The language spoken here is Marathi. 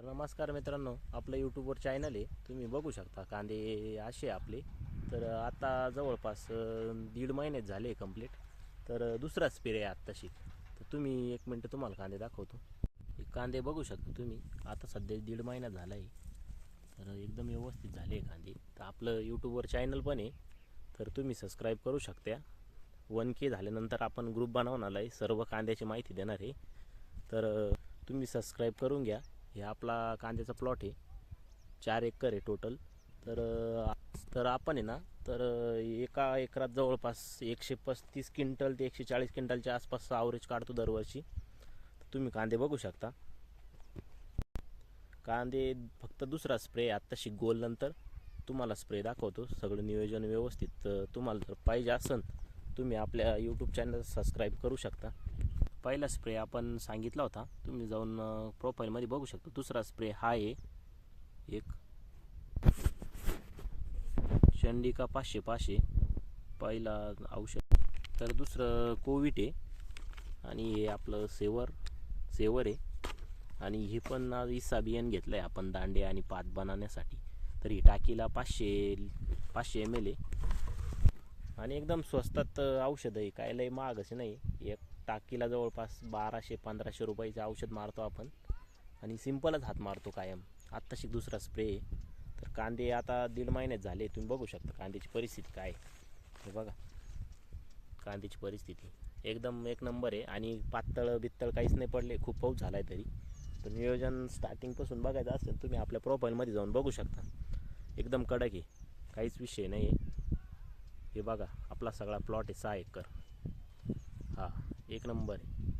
तर नमस्कार मित्रांनो, आपलं यूट्यूबवर चॅनल आहे, तुम्ही बघू शकता कांदे असे आपले. तर आता जवळपास 1.5 महिनेच झाले कंप्लीट. तर दुसरा स्प्रे आहे आत्ताशी. तर तुम्ही 1 मिनटं तुम्हाला कांदे दाखवतो. हे कांदे बघू शकता तुम्ही, आता सध्या 1.5 महिना झाला आहे. तर एकदम व्यवस्थित झाले कांदे. तर आपलं यूट्यूबवर चॅनल पण आहे, तर तुम्ही सबस्क्राईब करू शकता. 1K झाल्यानंतर आपण ग्रुप बनवणार आहे, सर्व कांद्याची माहिती देणार आहे. तर तुम्ही सबस्क्राईब करून घ्या. हे आपला कांद्याचा प्लॉट आहे, 4 एकर आहे टोटल. तर आपण आहे ना, तर एका एकरात जवळपास 135 क्विंटल ते 140 क्विंटलच्या आसपास ॲव्हरेज काढतो दरवर्षी. तर तुम्ही कांदे बघू शकता. कांदे फक्त दुसरा स्प्रे आत्ताशी गोल नंतर तुम्हाला स्प्रे दाखवतो. सगळं नियोजन व्यवस्थित. तुम्हाला जर पाहिजे असेल तुम्ही आपल्या यूट्यूब चॅनल सबस्क्राईब करू शकता. पहिला स्प्रे आपण सांगितला होता, तुम्ही जाऊन प्रोफाईलमध्ये बघू शकता. दुसरा स्प्रे हा आहे एक चंडिका 500 पहिला औषध. तर दुसरं कोविट आहे आणि हे आपलं सेवर आहे. आणि हे पण इसा बियाण घेतलं आहे आपण दांडे आणि पात बनवण्यासाठी. तर ही टाकीला 500 ml आहे आणि एकदम स्वस्तात औषध आहे. काय लय महाग असे नाही. एक टाकीला जवळपास 1200-1500 रुपयाचे औषध मारतो आपण आणि सिंपलच हात मारतो कायम. आत्ताशी दुसरा स्प्रे आहे. तर कांदे आता 1.5 महिन्यात झाले. तुम्ही बघू शकता कांद्याची परिस्थिती काय. हे बघा कांद्याची परिस्थिती एकदम एक नंबर आहे. आणि पातळ बित्तळ काहीच नाही पडले. खूप पाऊस झाला आहे तरी. तर नियोजन स्टार्टिंगपासून बघायचं असेल तुम्ही आपल्या प्रोफाईलमध्ये जाऊन बघू शकता. एकदम कडक आहे, काहीच विषय नाही आहे. हे बघा आपला सगळा प्लॉट आहे 6 एकर. हा एक नंबर आहे.